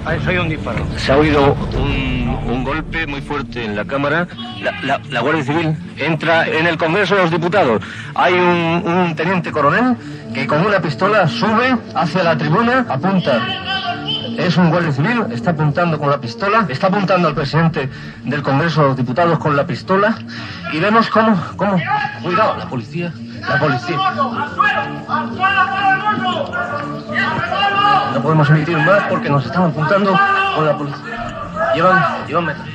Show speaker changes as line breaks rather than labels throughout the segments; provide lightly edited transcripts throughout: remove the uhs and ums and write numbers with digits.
Se ha oído un disparo. Se ha oído un golpe muy fuerte en la Cámara. La Guardia Civil entra en el Congreso de los Diputados. Hay un teniente coronel que con una pistola sube hacia la tribuna, apunta. Es un Guardia Civil, está apuntando con la pistola, está apuntando al presidente del Congreso de los Diputados con la pistola y vemos cómo... Cuidado, la policía. No podemos emitir más porque nos están apuntando con la policía. Llevan metros.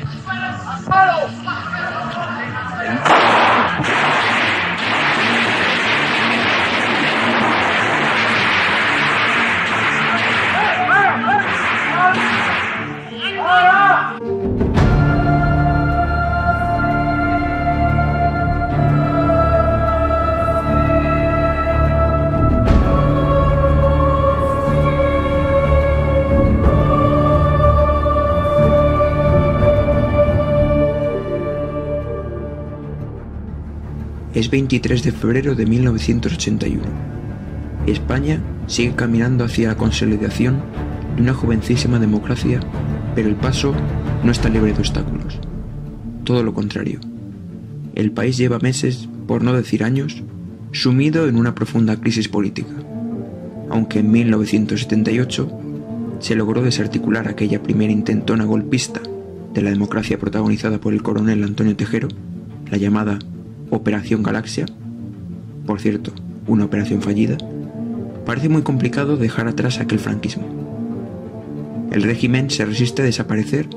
Es 23 de febrero de 1981. España sigue caminando hacia la consolidación de una jovencísima democracia, pero el paso no está libre de obstáculos. Todo lo contrario. El país lleva meses, por no decir años, sumido en una profunda crisis política. Aunque en 1978 se logró desarticular aquella primera intentona golpista de la democracia protagonizada por el coronel Antonio Tejero, la llamada Operación Galaxia, por cierto, una operación fallida, parece muy complicado dejar atrás aquel franquismo. El régimen se resiste a desaparecer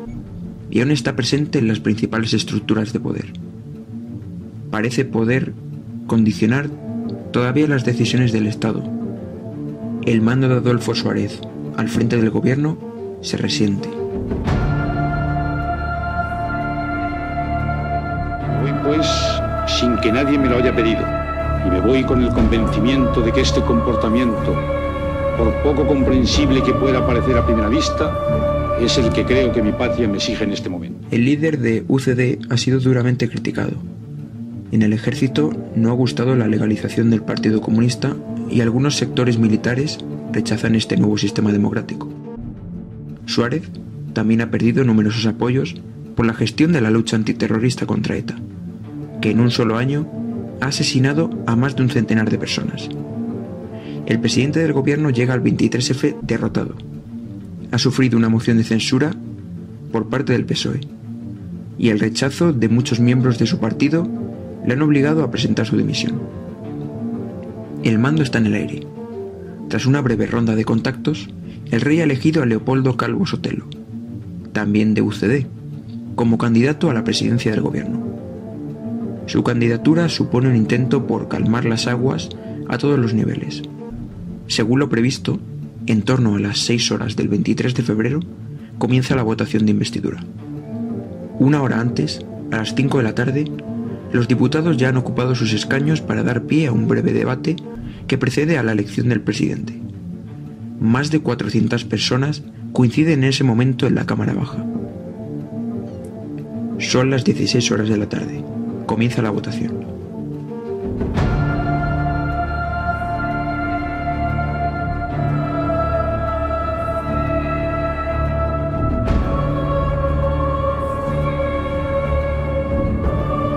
y aún está presente en las principales estructuras de poder. Parece poder condicionar todavía las decisiones del Estado. El mando de Adolfo Suárez al frente del gobierno se resiente.
Hoy pues, sin que nadie me lo haya pedido, y me voy con el convencimiento de que este comportamiento, por poco comprensible que pueda parecer a primera vista, es el que creo que mi patria me exige en este momento.
El líder de UCD ha sido duramente criticado. En el ejército no ha gustado la legalización del Partido Comunista y algunos sectores militares rechazan este nuevo sistema democrático. Suárez también ha perdido numerosos apoyos por la gestión de la lucha antiterrorista contra ETA, que en un solo año ha asesinado a más de un centenar de personas. El presidente del gobierno llega al 23F derrotado. Ha sufrido una moción de censura por parte del PSOE y el rechazo de muchos miembros de su partido le han obligado a presentar su dimisión. El mando está en el aire. Tras una breve ronda de contactos, el rey ha elegido a Leopoldo Calvo Sotelo, también de UCD, como candidato a la presidencia del gobierno. Su candidatura supone un intento por calmar las aguas a todos los niveles. Según lo previsto, en torno a las 6 horas del 23 de febrero, comienza la votación de investidura. Una hora antes, a las 5 de la tarde, los diputados ya han ocupado sus escaños para dar pie a un breve debate que precede a la elección del presidente. Más de 400 personas coinciden en ese momento en la Cámara Baja. Son las 16 horas de la tarde. Comienza la votación.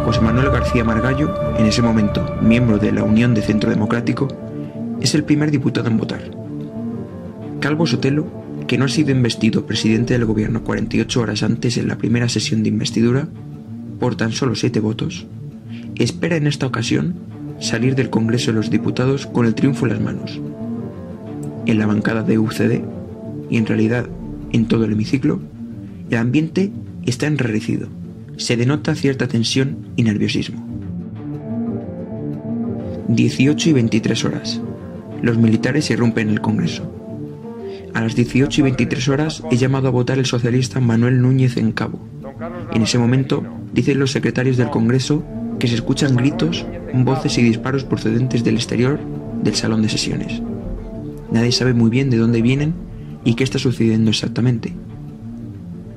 José Manuel García Margallo, en ese momento miembro de la Unión de Centro Democrático, es el primer diputado en votar. Calvo Sotelo, que no ha sido investido presidente del gobierno 48 horas antes en la primera sesión de investidura, por tan solo 7 votos, espera en esta ocasión salir del Congreso de los Diputados con el triunfo en las manos. En la bancada de UCD, y en realidad en todo el hemiciclo, el ambiente está enrarecido. Se denota cierta tensión y nerviosismo. 18 y 23 horas. Los militares irrumpen en el Congreso. A las 18 y 23 horas es llamado a votar el socialista Manuel Núñez Encabo. En ese momento, dicen los secretarios del Congreso que se escuchan gritos, voces y disparos procedentes del exterior del salón de sesiones. Nadie sabe muy bien de dónde vienen y qué está sucediendo exactamente.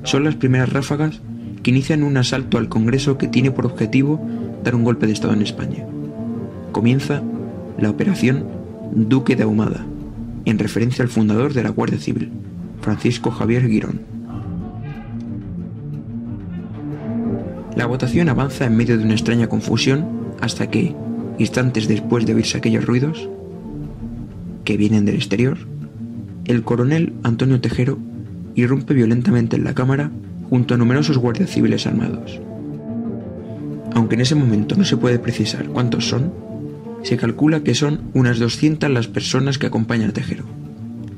Son las primeras ráfagas que inician un asalto al Congreso que tiene por objetivo dar un golpe de Estado en España. Comienza la Operación Duque de Ahumada, en referencia al fundador de la Guardia Civil, Francisco Javier Girón. La votación avanza en medio de una extraña confusión hasta que, instantes después de oírse aquellos ruidos, que vienen del exterior, el coronel Antonio Tejero irrumpe violentamente en la Cámara junto a numerosos guardias civiles armados. Aunque en ese momento no se puede precisar cuántos son, se calcula que son unas 200 las personas que acompañan a Tejero.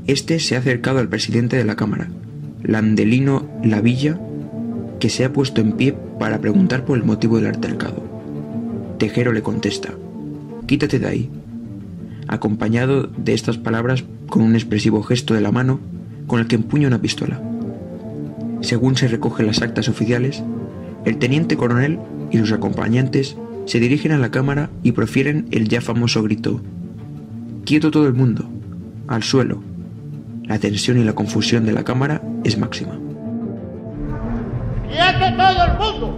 Este se ha acercado al presidente de la Cámara, Landelino Lavilla, que se ha puesto en pie para preguntar por el motivo del altercado. Tejero le contesta: «Quítate de ahí», acompañado de estas palabras con un expresivo gesto de la mano con el que empuña una pistola. Según se recogen las actas oficiales, el teniente coronel y sus acompañantes se dirigen a la Cámara y profieren el ya famoso grito: «¡Quieto todo el mundo! ¡Al suelo!». La tensión y la confusión de la Cámara es máxima.
¡Quieto todo el mundo!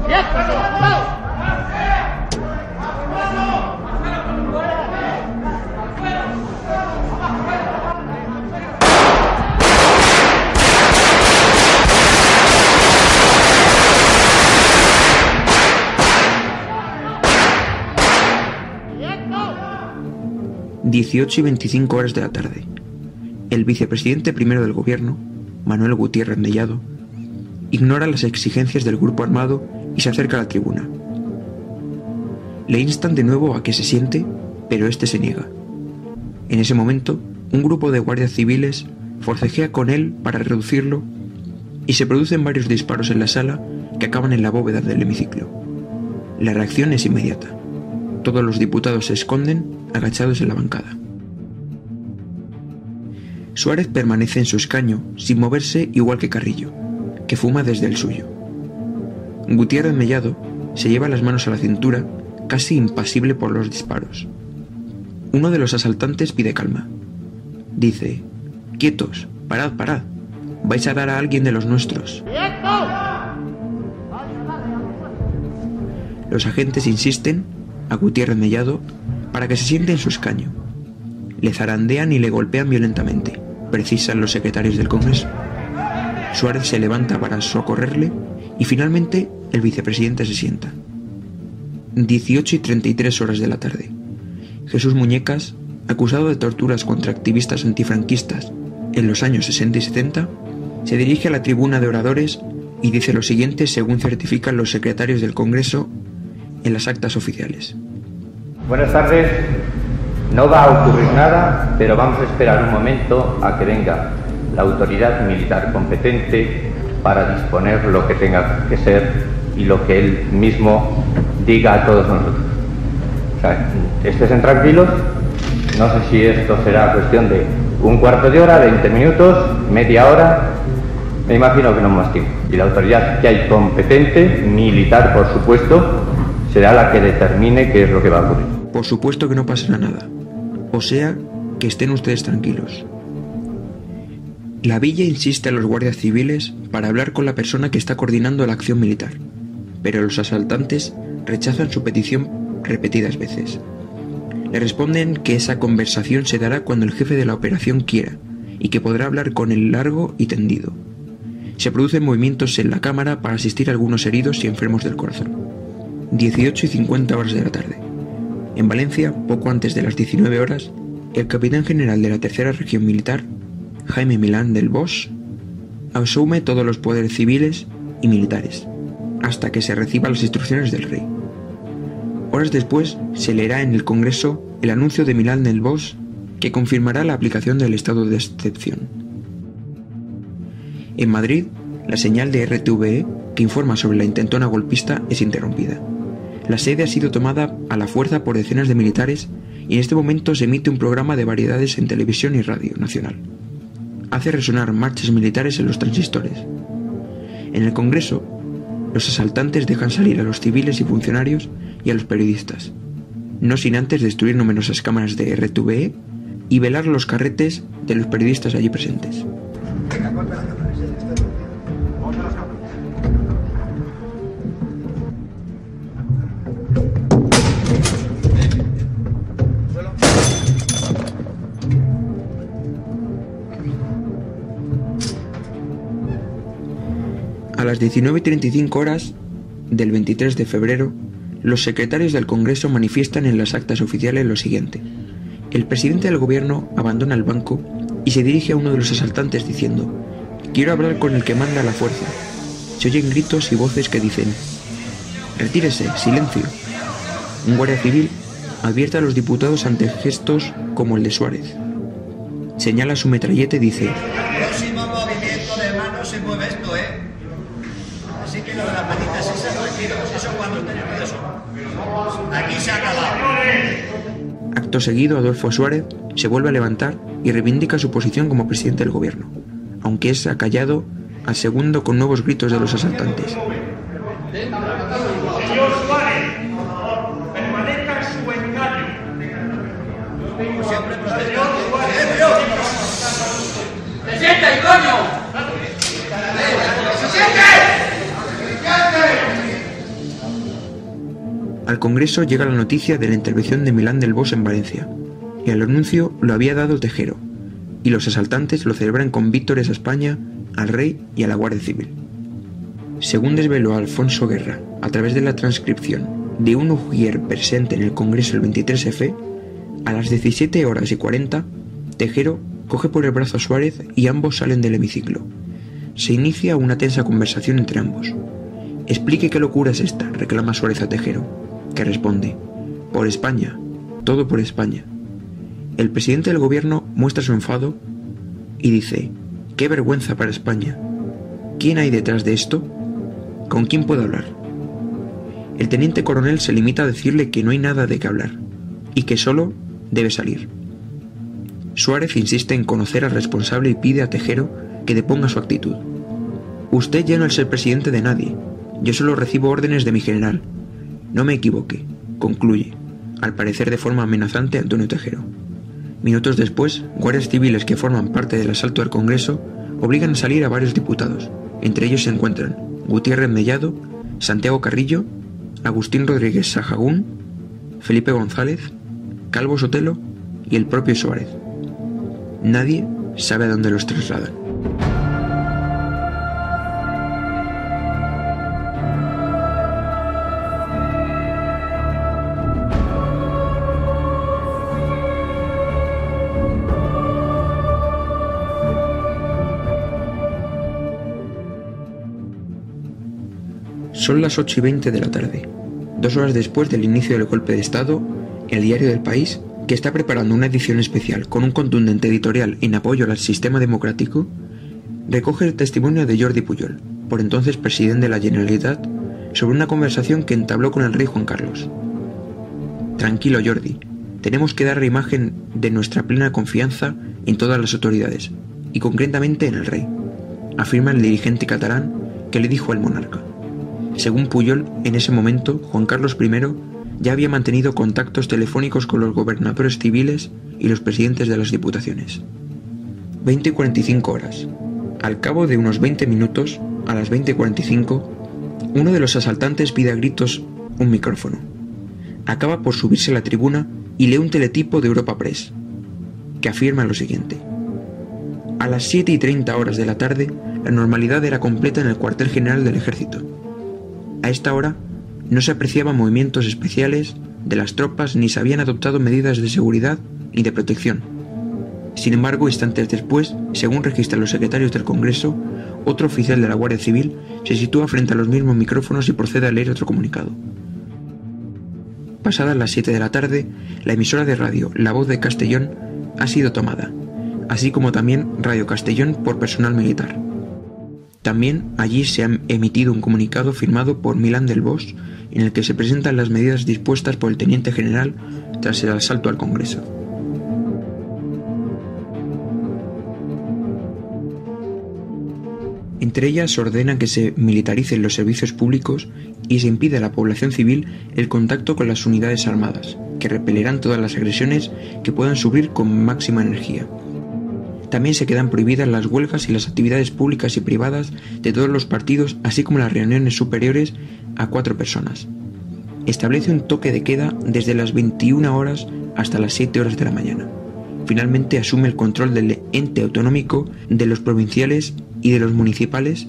¡Quieto todo el mundo!
18:25 de la tarde. El vicepresidente primero del gobierno, Manuel Gutiérrez Mellado, ignora las exigencias del grupo armado y se acerca a la tribuna. Le instan de nuevo a que se siente, pero este se niega. En ese momento, un grupo de guardias civiles forcejea con él para reducirlo y se producen varios disparos en la sala que acaban en la bóveda del hemiciclo. La reacción es inmediata. Todos los diputados se esconden, agachados en la bancada. Suárez permanece en su escaño, sin moverse, igual que Carrillo, que fuma desde el suyo. Gutiérrez Mellado se lleva las manos a la cintura, casi impasible por los disparos. Uno de los asaltantes pide calma. Dice: «Quietos, parad, parad. Vais a dar a alguien de los nuestros». Los agentes insisten a Gutiérrez Mellado para que se siente en su escaño. Le zarandean y le golpean violentamente, precisan los secretarios del Congreso. Suárez se levanta para socorrerle y finalmente el vicepresidente se sienta. 18:33 de la tarde. Jesús Muñecas, acusado de torturas contra activistas antifranquistas en los años 60 y 70, se dirige a la tribuna de oradores y dice lo siguiente según certifican los secretarios del Congreso en las actas oficiales.
Buenas tardes. No va a ocurrir nada, pero vamos a esperar un momento a que venga la autoridad militar competente para disponer lo que tenga que ser y lo que él mismo diga a todos nosotros. O sea, estén tranquilos. No sé si esto será cuestión de un cuarto de hora, 20 minutos, media hora. Me imagino que no más tiempo. Y la autoridad que hay competente, militar por supuesto, será la que determine qué es lo que va a ocurrir.
Por supuesto que no pasará nada. O sea, que estén ustedes tranquilos. La villa insiste a los guardias civiles para hablar con la persona que está coordinando la acción militar, pero los asaltantes rechazan su petición repetidas veces. Le responden que esa conversación se dará cuando el jefe de la operación quiera y que podrá hablar con él largo y tendido. Se producen movimientos en la cámara para asistir a algunos heridos y enfermos del corazón. 18:50 de la tarde. En Valencia, poco antes de las 19 horas, el capitán general de la Tercera Región Militar, Jaime Milán del Bosch, asume todos los poderes civiles y militares, hasta que se reciban las instrucciones del rey. Horas después, se leerá en el Congreso el anuncio de Milán del Bosch que confirmará la aplicación del estado de excepción. En Madrid, la señal de RTVE, que informa sobre la intentona golpista, es interrumpida. La sede ha sido tomada a la fuerza por decenas de militares y en este momento se emite un programa de variedades en televisión y radio nacional. Hace resonar marchas militares en los transistores. En el Congreso, los asaltantes dejan salir a los civiles y funcionarios y a los periodistas, no sin antes destruir numerosas cámaras de RTVE y velar los carretes de los periodistas allí presentes. A las 19:35 horas del 23 de febrero, los secretarios del Congreso manifiestan en las actas oficiales lo siguiente. El presidente del gobierno abandona el banco y se dirige a uno de los asaltantes diciendo: «Quiero hablar con el que manda la fuerza». Se oyen gritos y voces que dicen: «Retírese, silencio». Un guardia civil advierte a los diputados ante gestos como el de Suárez. Señala su metralleta y dice:
«Próximo movimiento de manos se mueve esto, Así que lo de las manitas esas tranquilos, eso cuando esté nervioso. Aquí se ha acabado».
Acto seguido, Adolfo Suárez se vuelve a levantar y reivindica su posición como presidente del gobierno, aunque es acallado al segundo con nuevos gritos de los asaltantes.
Señor Suárez, permanezca en su engaño. ¡Se siente ahí, coño! ¡Se siente!
Al Congreso llega la noticia de la intervención de Milán del Bosch en Valencia, y el anuncio lo había dado Tejero, y los asaltantes lo celebran con víctoras a España, al rey y a la Guardia Civil. Según desveló Alfonso Guerra a través de la transcripción de un ujier presente en el Congreso el 23F, a las 17:40, Tejero coge por el brazo a Suárez y ambos salen del hemiciclo. Se inicia una tensa conversación entre ambos. «Explique qué locura es esta», reclama Suárez a Tejero, que responde: «Por España, todo por España». El presidente del gobierno muestra su enfado y dice: «¡Qué vergüenza para España! ¿Quién hay detrás de esto? ¿Con quién puedo hablar?». El teniente coronel se limita a decirle que no hay nada de qué hablar y que solo debe salir. Suárez insiste en conocer al responsable y pide a Tejero que deponga su actitud. «Usted ya no es el presidente de nadie. Yo solo recibo órdenes de mi general. No me equivoque», concluye, al parecer de forma amenazante, Antonio Tejero. Minutos después, guardias civiles que forman parte del asalto al Congreso obligan a salir a varios diputados. Entre ellos se encuentran Gutiérrez Mellado, Santiago Carrillo, Agustín Rodríguez Sahagún, Felipe González, Calvo Sotelo y el propio Suárez. Nadie sabe a dónde los trasladan. Son las 8:20 de la tarde, 2 horas después del inicio del golpe de Estado. El diario del País, que está preparando una edición especial con un contundente editorial en apoyo al sistema democrático, recoge el testimonio de Jordi Pujol, por entonces presidente de la Generalitat, sobre una conversación que entabló con el rey Juan Carlos. «Tranquilo, Jordi, tenemos que dar imagen de nuestra plena confianza en todas las autoridades, y concretamente en el rey», afirma el dirigente catalán, que le dijo al monarca. Según Pujol, en ese momento, Juan Carlos I ya había mantenido contactos telefónicos con los gobernadores civiles y los presidentes de las diputaciones. 20:45 horas. Al cabo de unos 20 minutos, a las 20:45, uno de los asaltantes pide a gritos un micrófono. Acaba por subirse a la tribuna y lee un teletipo de Europa Press, que afirma lo siguiente: «A las 7:30 horas de la tarde, la normalidad era completa en el cuartel general del ejército. A esta hora no se apreciaban movimientos especiales de las tropas ni se habían adoptado medidas de seguridad ni de protección. Sin embargo, instantes después, según registran los secretarios del Congreso, otro oficial de la Guardia Civil se sitúa frente a los mismos micrófonos y procede a leer otro comunicado. Pasadas las 7 de la tarde, la emisora de radio La Voz de Castellón ha sido tomada, así como también Radio Castellón por personal militar. También allí se ha emitido un comunicado firmado por Milán del Bosch en el que se presentan las medidas dispuestas por el teniente general tras el asalto al Congreso». Entre ellas se ordena que se militaricen los servicios públicos y se impide a la población civil el contacto con las unidades armadas, que repelerán todas las agresiones que puedan sufrir con máxima energía. También se quedan prohibidas las huelgas y las actividades públicas y privadas de todos los partidos, así como las reuniones superiores a 4 personas. Establece un toque de queda desde las 21 horas hasta las 7 horas de la mañana. Finalmente asume el control del ente autonómico, de los provinciales y de los municipales,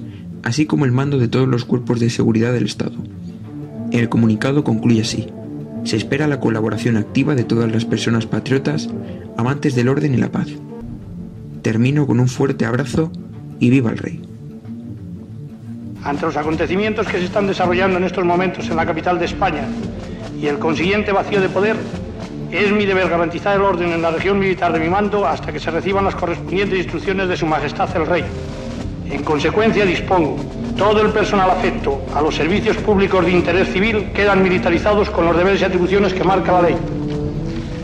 así como el mando de todos los cuerpos de seguridad del Estado. El comunicado concluye así: se espera la colaboración activa de todas las personas patriotas, amantes del orden y la paz. Termino con un fuerte abrazo y ¡viva el rey!
Ante los acontecimientos que se están desarrollando en estos momentos en la capital de España y el consiguiente vacío de poder, es mi deber garantizar el orden en la región militar de mi mando hasta que se reciban las correspondientes instrucciones de Su Majestad el Rey. En consecuencia, dispongo: todo el personal afecto a los servicios públicos de interés civil quedan militarizados con los deberes y atribuciones que marca la ley.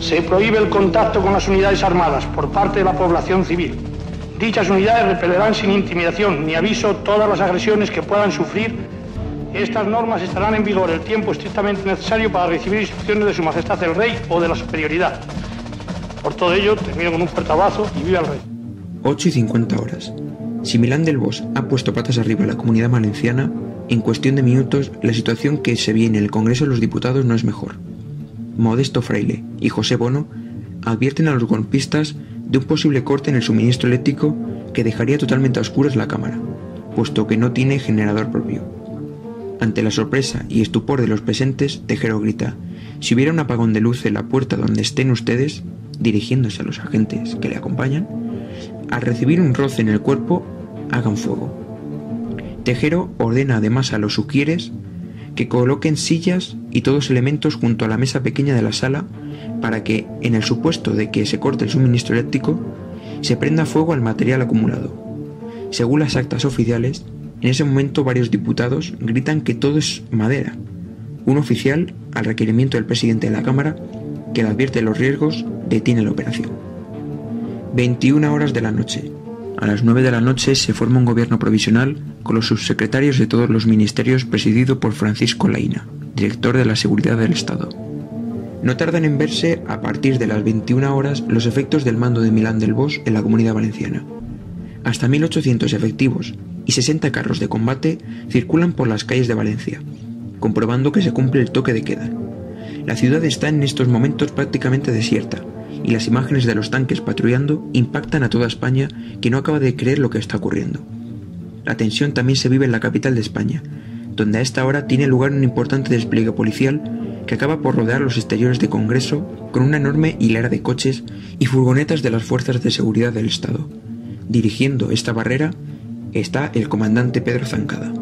Se prohíbe el contacto con las unidades armadas por parte de la población civil. Dichas unidades repelerán sin intimidación ni aviso todas las agresiones que puedan sufrir. Estas normas estarán en vigor el tiempo estrictamente necesario para recibir instrucciones de Su Majestad el Rey o de la superioridad. Por todo ello, termino con un fuerte abrazo y ¡viva el rey!
8:50 horas. Si Milán del Bosch ha puesto patas arriba a la Comunidad Valenciana, en cuestión de minutos la situación que se viene en el Congreso de los Diputados no es mejor. Modesto Fraile y José Bono advierten a los golpistas de un posible corte en el suministro eléctrico que dejaría totalmente a oscuras la Cámara, puesto que no tiene generador propio. Ante la sorpresa y estupor de los presentes, Tejero grita: si hubiera un apagón de luz en la puerta donde estén ustedes, dirigiéndose a los agentes que le acompañan, al recibir un roce en el cuerpo, hagan fuego. Tejero ordena además a los uquieres que coloquen sillas y todos elementos junto a la mesa pequeña de la sala para que, en el supuesto de que se corte el suministro eléctrico, se prenda fuego al material acumulado. Según las actas oficiales, en ese momento varios diputados gritan que todo es madera. Un oficial, al requerimiento del presidente de la Cámara, que le advierte los riesgos, detiene la operación. 21 horas de la noche. A las 9 de la noche se forma un gobierno provisional con los subsecretarios de todos los ministerios presidido por Francisco Laína, director de la Seguridad del Estado. No tardan en verse, a partir de las 21 horas, los efectos del mando de Milán del Bosch en la Comunidad Valenciana. Hasta 1.800 efectivos y 60 carros de combate circulan por las calles de Valencia, comprobando que se cumple el toque de queda. La ciudad está en estos momentos prácticamente desierta, y las imágenes de los tanques patrullando impactan a toda España, que no acaba de creer lo que está ocurriendo. La tensión también se vive en la capital de España, donde a esta hora tiene lugar un importante despliegue policial que acaba por rodear los exteriores de Congreso con una enorme hilera de coches y furgonetas de las fuerzas de seguridad del Estado. Dirigiendo esta barrera está el comandante Pedro Zancada.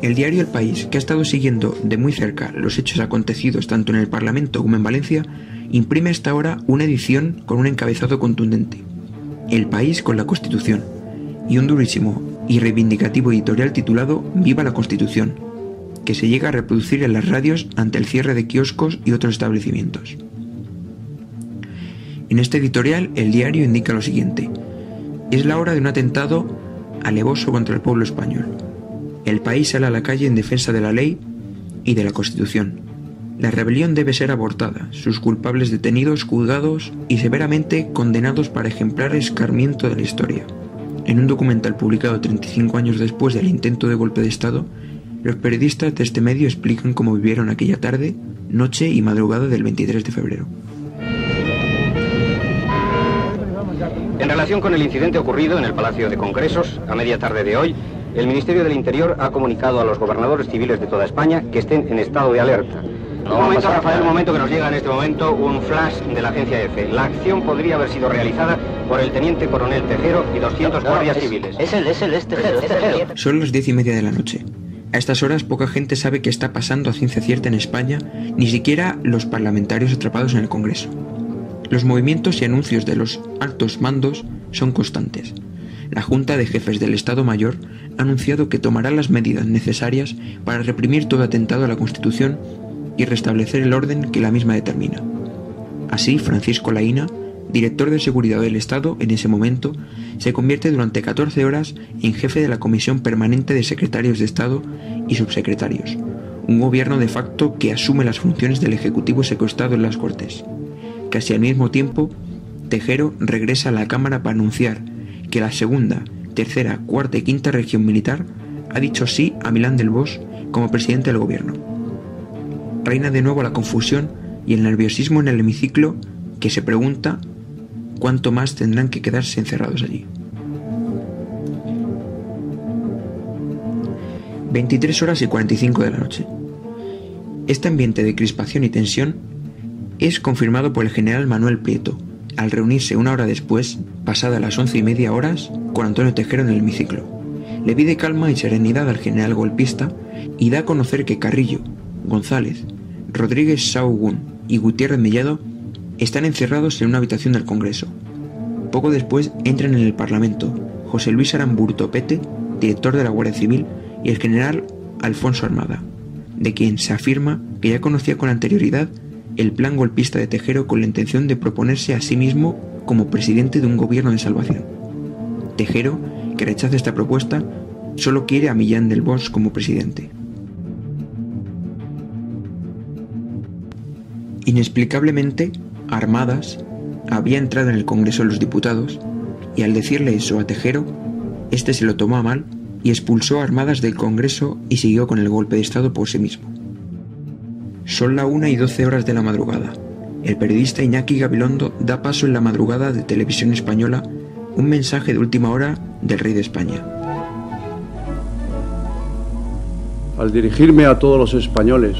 El diario El País, que ha estado siguiendo de muy cerca los hechos acontecidos tanto en el Parlamento como en Valencia, imprime a esta hora una edición con un encabezado contundente: El País con la Constitución, y un durísimo y reivindicativo editorial titulado Viva la Constitución, que se llega a reproducir en las radios ante el cierre de kioscos y otros establecimientos. En este editorial, el diario indica lo siguiente: es la hora de un atentado alevoso contra el pueblo español. El país sale a la calle en defensa de la ley y de la Constitución. La rebelión debe ser abortada, sus culpables detenidos, juzgados y severamente condenados para ejemplar escarmiento de la historia. En un documental publicado 35 años después del intento de golpe de Estado, los periodistas de este medio explican cómo vivieron aquella tarde, noche y madrugada del 23 de febrero.
En relación con el incidente ocurrido en el Palacio de Congresos, a media tarde de hoy, el Ministerio del Interior ha comunicado a los gobernadores civiles de toda España que estén en estado de alerta. Un momento que nos llega en este momento un flash de la agencia EFE. La acción podría haber sido realizada por el teniente coronel Tejero y 200 guardias civiles.
Es Tejero.
Son las 10:30 de la noche. A estas horas poca gente sabe qué está pasando a ciencia cierta en España, ni siquiera los parlamentarios atrapados en el Congreso. Los movimientos y anuncios de los altos mandos son constantes. La Junta de Jefes del Estado Mayor ha anunciado que tomará las medidas necesarias para reprimir todo atentado a la Constitución y restablecer el orden que la misma determina. Así, Francisco Laína, director de Seguridad del Estado en ese momento, se convierte durante 14 horas en jefe de la Comisión Permanente de Secretarios de Estado y Subsecretarios, un gobierno de facto que asume las funciones del Ejecutivo secuestrado en las Cortes. Casi al mismo tiempo, Tejero regresa a la Cámara para anunciar que la segunda, tercera, cuarta y quinta región militar ha dicho sí a Milán del Bosch como presidente del gobierno. Reina de nuevo la confusión y el nerviosismo en el hemiciclo, que se pregunta cuánto más tendrán que quedarse encerrados allí. 23 horas y 45 de la noche. Este ambiente de crispación y tensión es confirmado por el general Manuel Prieto, al reunirse una hora después, pasada las 11:30 horas, con Antonio Tejero en el hemiciclo. Le pide calma y serenidad al general golpista y da a conocer que Carrillo, González, Rodríguez Sahagún y Gutiérrez Mellado están encerrados en una habitación del Congreso. Poco después entran en el Parlamento José Luis Aramburto Pete, director de la Guardia Civil, y el general Alfonso Armada, de quien se afirma que ya conocía con anterioridad el plan golpista de Tejero con la intención de proponerse a sí mismo como presidente de un gobierno de salvación. Tejero, que rechaza esta propuesta, solo quiere a Millán del Bosch como presidente. Inexplicablemente, Armadas había entrado en el Congreso de los Diputados y al decirle eso a Tejero, este se lo tomó a mal y expulsó a Armadas del Congreso y siguió con el golpe de Estado por sí mismo. Son las 1:12 horas de la madrugada. El periodista Iñaki Gabilondo da paso en la madrugada de Televisión Española un mensaje de última hora del rey de España.
Al dirigirme a todos los españoles,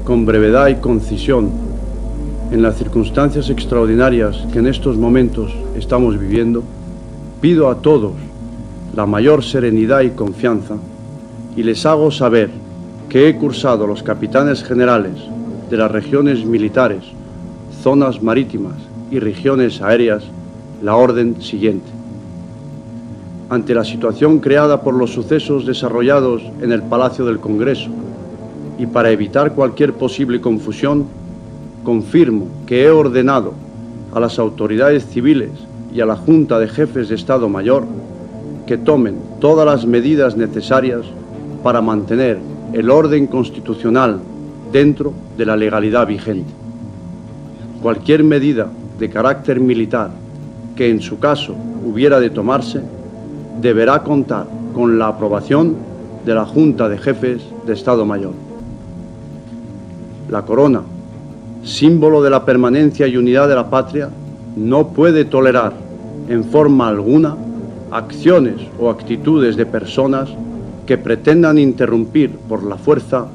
con brevedad y concisión, en las circunstancias extraordinarias que en estos momentos estamos viviendo, pido a todos la mayor serenidad y confianza y les hago saber que he cursado a los capitanes generales de las regiones militares, zonas marítimas y regiones aéreas la orden siguiente. Ante la situación creada por los sucesos desarrollados en el Palacio del Congreso y para evitar cualquier posible confusión, confirmo que he ordenado a las autoridades civiles y a la Junta de Jefes de Estado Mayor que tomen todas las medidas necesarias para mantener el orden constitucional dentro de la legalidad vigente. Cualquier medida de carácter militar que en su caso hubiera de tomarse deberá contar con la aprobación de la Junta de Jefes de Estado Mayor. La corona, símbolo de la permanencia y unidad de la patria, no puede tolerar en forma alguna acciones o actitudes de personas que pretendan interrumpir por la fuerza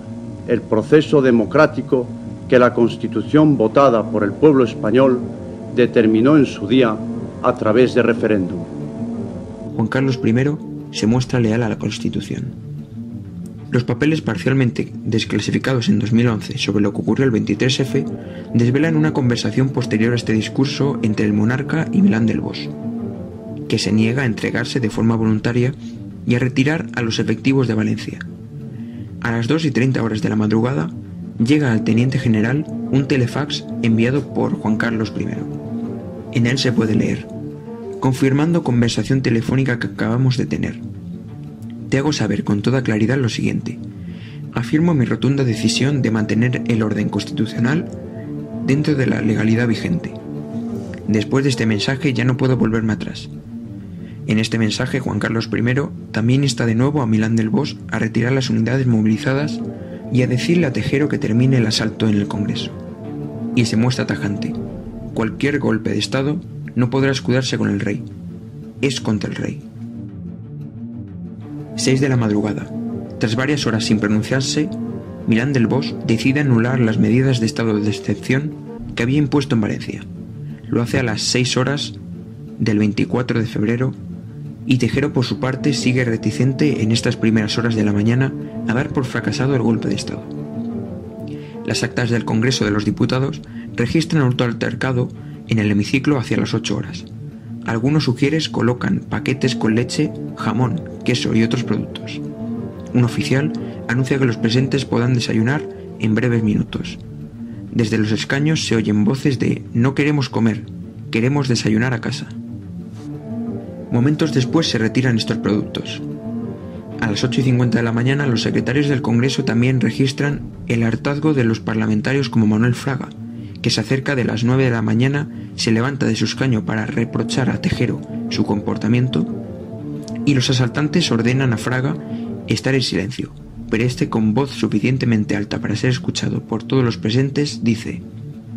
el proceso democrático que la Constitución votada por el pueblo español determinó en su día a través de referéndum.
Juan Carlos I se muestra leal a la Constitución. Los papeles parcialmente desclasificados en 2011 sobre lo que ocurrió el 23F desvelan una conversación posterior a este discurso entre el monarca y Milán del Bosch, que se niega a entregarse de forma voluntaria y a retirar a los efectivos de Valencia. A las 2:30 horas de la madrugada llega al teniente general un telefax enviado por Juan Carlos I. En él se puede leer: confirmando conversación telefónica que acabamos de tener. Te hago saber con toda claridad lo siguiente. Afirmo mi rotunda decisión de mantener el orden constitucional dentro de la legalidad vigente. Después de este mensaje ya no puedo volverme atrás. En este mensaje Juan Carlos I también insta de nuevo a Milán del Bosch a retirar las unidades movilizadas y a decirle a Tejero que termine el asalto en el Congreso. Y se muestra tajante: cualquier golpe de Estado no podrá escudarse con el rey. Es contra el rey. 6 de la madrugada. Tras varias horas sin pronunciarse, Milán del Bosch decide anular las medidas de estado de excepción que había impuesto en Valencia. Lo hace a las 6 horas del 24 de febrero y Tejero por su parte sigue reticente en estas primeras horas de la mañana a dar por fracasado el golpe de Estado. Las actas del Congreso de los Diputados registran otro altercado en el hemiciclo hacia las 8 horas. Algunos sugieres colocan paquetes con leche, jamón, queso y otros productos. Un oficial anuncia que los presentes podrán desayunar en breves minutos. Desde los escaños se oyen voces de «no queremos comer, queremos desayunar a casa». Momentos después se retiran estos productos. A las 8:50 de la mañana los secretarios del Congreso también registran el hartazgo de los parlamentarios como Manuel Fraga, que se acerca de las 9 de la mañana, se levanta de su escaño para reprochar a Tejero su comportamiento, y los asaltantes ordenan a Fraga estar en silencio, pero este, con voz suficientemente alta para ser escuchado por todos los presentes, dice: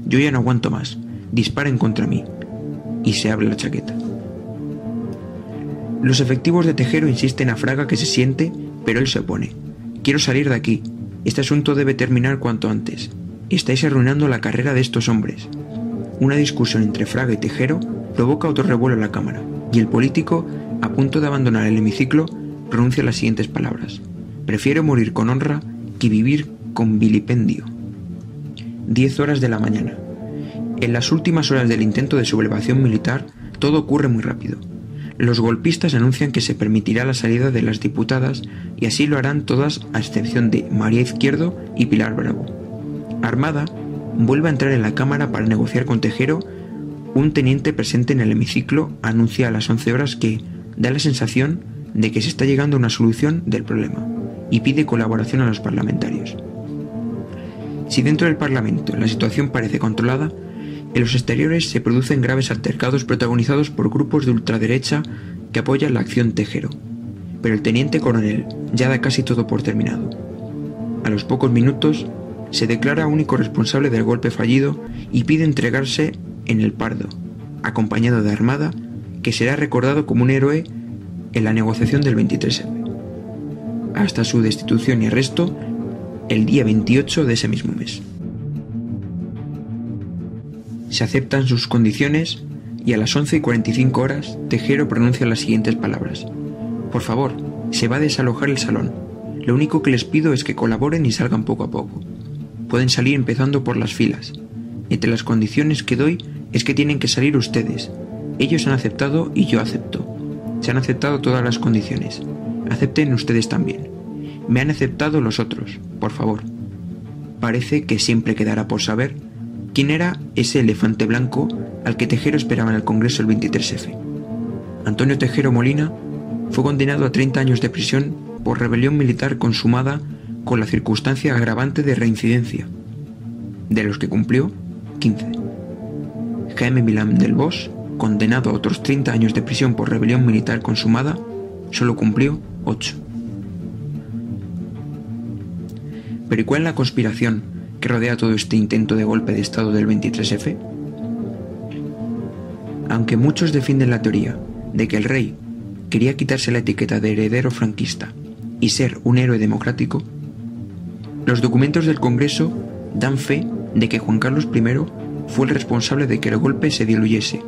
«Yo ya no aguanto más, disparen contra mí», y se abre la chaqueta. Los efectivos de Tejero insisten a Fraga que se siente, pero él se opone. Quiero salir de aquí. Este asunto debe terminar cuanto antes. Estáis arruinando la carrera de estos hombres. Una discusión entre Fraga y Tejero provoca otro revuelo en la Cámara, y el político, a punto de abandonar el hemiciclo, pronuncia las siguientes palabras: prefiero morir con honra que vivir con vilipendio. 10 horas de la mañana. En las últimas horas del intento de sublevación militar, todo ocurre muy rápido. Los golpistas anuncian que se permitirá la salida de las diputadas y así lo harán todas a excepción de María Izquierdo y Pilar Bravo. Armada vuelve a entrar en la Cámara para negociar con Tejero. Un teniente presente en el hemiciclo anuncia a las 11 horas que da la sensación de que se está llegando a una solución del problema y pide colaboración a los parlamentarios. Si dentro del Parlamento la situación parece controlada, en los exteriores se producen graves altercados protagonizados por grupos de ultraderecha que apoyan la acción Tejero, pero el teniente coronel ya da casi todo por terminado. A los pocos minutos se declara único responsable del golpe fallido y pide entregarse en el Pardo, acompañado de Armada, que será recordado como un héroe en la negociación del 23F, hasta su destitución y arresto el día 28 de ese mismo mes. Se aceptan sus condiciones y a las 11:45 horas Tejero pronuncia las siguientes palabras: por favor, se va a desalojar el salón. Lo único que les pido es que colaboren y salgan poco a poco. Pueden salir empezando por las filas. Entre las condiciones que doy es que tienen que salir ustedes. Ellos han aceptado y yo acepto. Se han aceptado todas las condiciones. Acepten ustedes también. Me han aceptado los otros, por favor. Parece que siempre quedará por saber quién era ese elefante blanco al que Tejero esperaba en el Congreso el 23F. Antonio Tejero Molina fue condenado a 30 años de prisión por rebelión militar consumada con la circunstancia agravante de reincidencia, de los que cumplió 15. Jaime Milán del Bosch, condenado a otros 30 años de prisión por rebelión militar consumada, solo cumplió 8. Pero ¿y cuál es la conspiración que rodea todo este intento de golpe de Estado del 23F? Aunque muchos defienden la teoría de que el rey quería quitarse la etiqueta de heredero franquista y ser un héroe democrático, los documentos del Congreso dan fe de que Juan Carlos I fue el responsable de que el golpe se diluyese,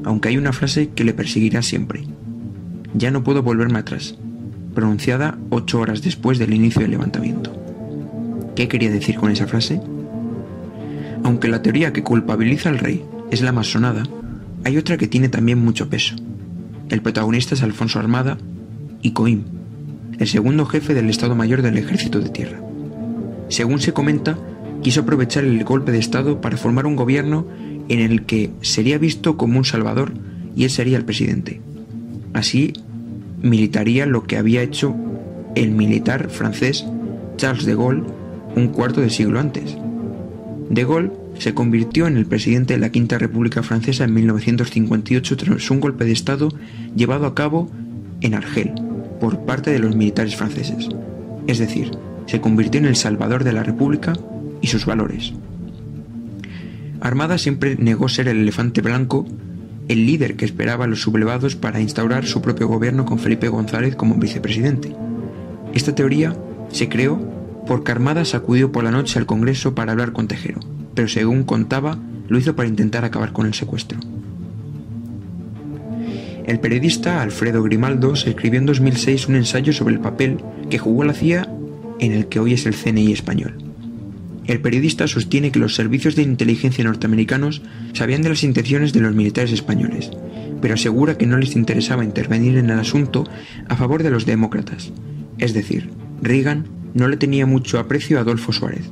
aunque hay una frase que le perseguirá siempre: ya no puedo volverme atrás, pronunciada 8 horas después del inicio del levantamiento. ¿Qué quería decir con esa frase? Aunque la teoría que culpabiliza al rey es la más sonada, hay otra que tiene también mucho peso. El protagonista es Alfonso Armada y Coim, el segundo jefe del Estado Mayor del Ejército de Tierra. Según se comenta, quiso aprovechar el golpe de Estado para formar un gobierno en el que sería visto como un salvador y él sería el presidente. Así militaría lo que había hecho el militar francés Charles de Gaulle un cuarto de siglo antes. De Gaulle se convirtió en el presidente de la Quinta República Francesa en 1958 tras un golpe de Estado llevado a cabo en Argel por parte de los militares franceses. Es decir, se convirtió en el salvador de la República y sus valores. Armada siempre negó ser el elefante blanco, el líder que esperaba a los sublevados para instaurar su propio gobierno con Felipe González como vicepresidente. Esta teoría se creó porque Armada sacudió por la noche al Congreso para hablar con Tejero, pero según contaba, lo hizo para intentar acabar con el secuestro. El periodista Alfredo Grimaldos escribió en 2006 un ensayo sobre el papel que jugó la CIA en el que hoy es el CNI español. El periodista sostiene que los servicios de inteligencia norteamericanos sabían de las intenciones de los militares españoles, pero asegura que no les interesaba intervenir en el asunto a favor de los demócratas, es decir, Reagan no le tenía mucho aprecio a Adolfo Suárez.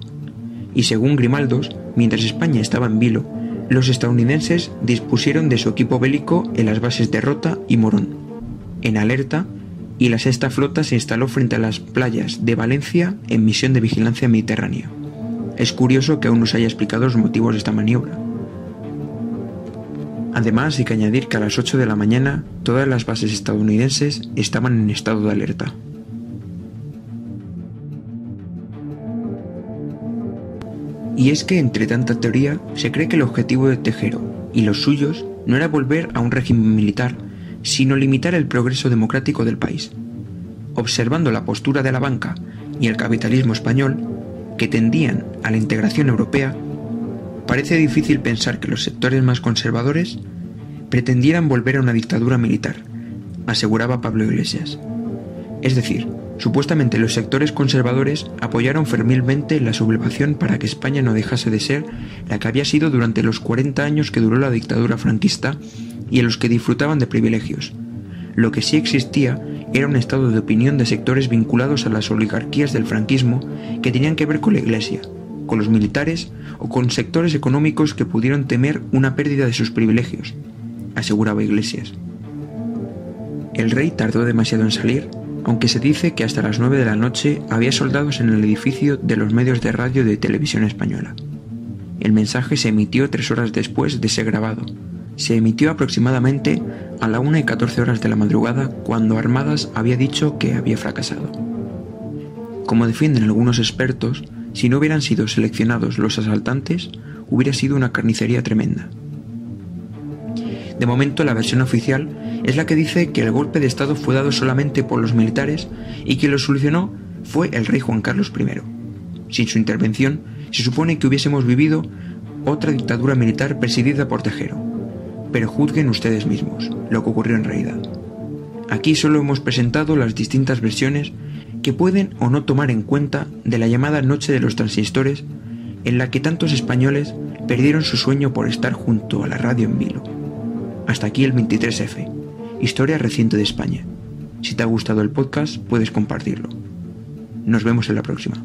Y según Grimaldos, mientras España estaba en vilo, los estadounidenses dispusieron de su equipo bélico en las bases de Rota y Morón, en alerta, y la Sexta Flota se instaló frente a las playas de Valencia en misión de vigilancia mediterránea. Es curioso que aún no se haya explicado los motivos de esta maniobra. Además, hay que añadir que a las 8 de la mañana todas las bases estadounidenses estaban en estado de alerta. Y es que, entre tanta teoría, se cree que el objetivo de Tejero y los suyos no era volver a un régimen militar, sino limitar el progreso democrático del país. Observando la postura de la banca y el capitalismo español, que tendían a la integración europea, parece difícil pensar que los sectores más conservadores pretendieran volver a una dictadura militar, aseguraba Pablo Iglesias. Es decir, supuestamente los sectores conservadores apoyaron fervientemente la sublevación para que España no dejase de ser la que había sido durante los 40 años que duró la dictadura franquista y en los que disfrutaban de privilegios. Lo que sí existía era un estado de opinión de sectores vinculados a las oligarquías del franquismo que tenían que ver con la Iglesia, con los militares o con sectores económicos que pudieron temer una pérdida de sus privilegios, aseguraba Iglesias. El rey tardó demasiado en salir, aunque se dice que hasta las 9 de la noche había soldados en el edificio de los medios de radio y de televisión española. El mensaje se emitió 3 horas después de ser grabado. Se emitió aproximadamente a la 1:14 de la madrugada, cuando Armadas había dicho que había fracasado. Como defienden algunos expertos, si no hubieran sido seleccionados los asaltantes, hubiera sido una carnicería tremenda. De momento, la versión oficial es la que dice que el golpe de Estado fue dado solamente por los militares y que lo solucionó fue el rey Juan Carlos I. Sin su intervención, se supone que hubiésemos vivido otra dictadura militar presidida por Tejero. Pero juzguen ustedes mismos lo que ocurrió en realidad. Aquí solo hemos presentado las distintas versiones que pueden o no tomar en cuenta de la llamada Noche de los Transistores, en la que tantos españoles perdieron su sueño por estar junto a la radio en vilo. Hasta aquí el 23F, historia reciente de España. Si te ha gustado el podcast, puedes compartirlo. Nos vemos en la próxima.